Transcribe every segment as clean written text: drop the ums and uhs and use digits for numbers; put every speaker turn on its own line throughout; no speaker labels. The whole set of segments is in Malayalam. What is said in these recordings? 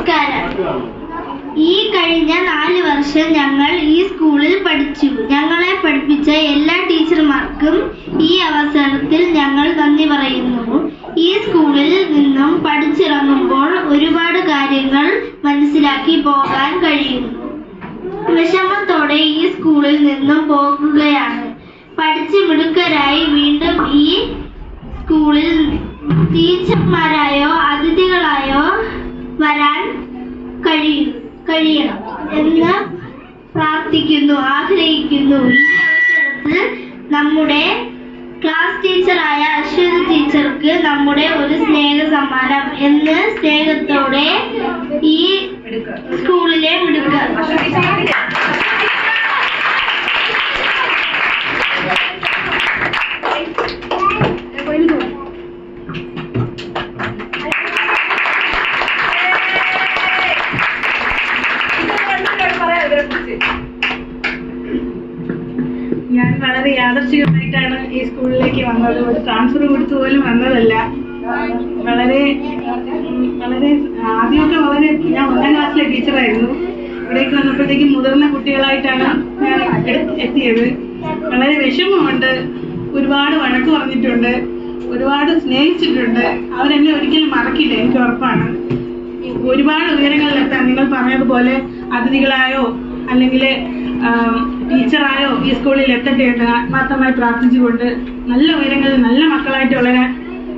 നമസ്കാരം. ഈ കഴിഞ്ഞ 4 വർഷം ഞങ്ങൾ ഈ സ്കൂളിൽ പഠിച്ചു. ഞങ്ങളെ പഠിപ്പിച്ച എല്ലാ ടീച്ചർമാർക്കും ഈ അവസരത്തിൽ ഞങ്ങൾ നന്ദി പറയുന്നു. ഈ സ്കൂളിൽ നിന്നും പഠിച്ചിറങ്ങുമ്പോൾ ഒരുപാട് കാര്യങ്ങൾ മനസ്സിലാക്കി പോകാൻ കഴിയുന്നു. വിഷമത്തോടെ ഈ സ്കൂളിൽ നിന്നും പോകുകയാണ്. പഠിച്ച് മിടുക്കരായി വീണ്ടും ഈ സ്കൂളിൽ ടീച്ചർമാരായോ അതിഥികളായോ വരാൻ കഴിയണം എന്ന് പ്രാർത്ഥിക്കുന്നു, ആഗ്രഹിക്കുന്നു. ഈ അവസരത്തിൽ നമ്മുടെ ക്ലാസ് ടീച്ചറായ അശ്വതി ടീച്ചർക്ക് നമ്മുടെ ഒരു സ്നേഹ സമ്മാനം എന്ന് സ്നേഹത്തോടെ ഈ സ്കൂളിലെ മിടുക്കർ.
ഞാൻ വളരെ യാദർച്ഛികമായിട്ടാണ് ഈ സ്കൂളിലേക്ക് വന്നത്. ഒരു ട്രാൻസ്ഫർ കൊടുത്തു പോലും വന്നതല്ല. വളരെ ആദ്യമൊക്കെ ഞാൻ 1ാം ക്ലാസ്സിലെ ടീച്ചറായിരുന്നു. ഇവിടേക്ക് വന്നപ്പോഴത്തേക്കും മുതിർന്ന കുട്ടികളായിട്ടാണ് ഞാൻ എത്തിയത്. വളരെ വിഷമമുണ്ട്. ഒരുപാട് വഴക്ക് പറഞ്ഞിട്ടുണ്ട്, ഒരുപാട് സ്നേഹിച്ചിട്ടുണ്ട്. അവരെന്നെ ഒരിക്കലും മറക്കില്ല, എനിക്ക് ഉറപ്പാണ്. ഒരുപാട് ഉയരങ്ങളിലെത്താൻ നിങ്ങൾ പറഞ്ഞതുപോലെ അതിഥികളായോ അല്ലെങ്കിൽ ടീച്ചറായോ ഈ സ്കൂളിൽ എത്തട്ടെ എന്ന് ആത്മാർത്ഥമായി പ്രാർത്ഥിച്ചുകൊണ്ട് നല്ല ഉയരങ്ങളിൽ നല്ല മക്കളായിട്ട് വളരാൻ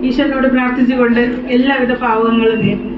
ഈശ്വരനോട് പ്രാർത്ഥിച്ചുകൊണ്ട് എല്ലാവിധ പാവങ്ങളും നേരുന്നു.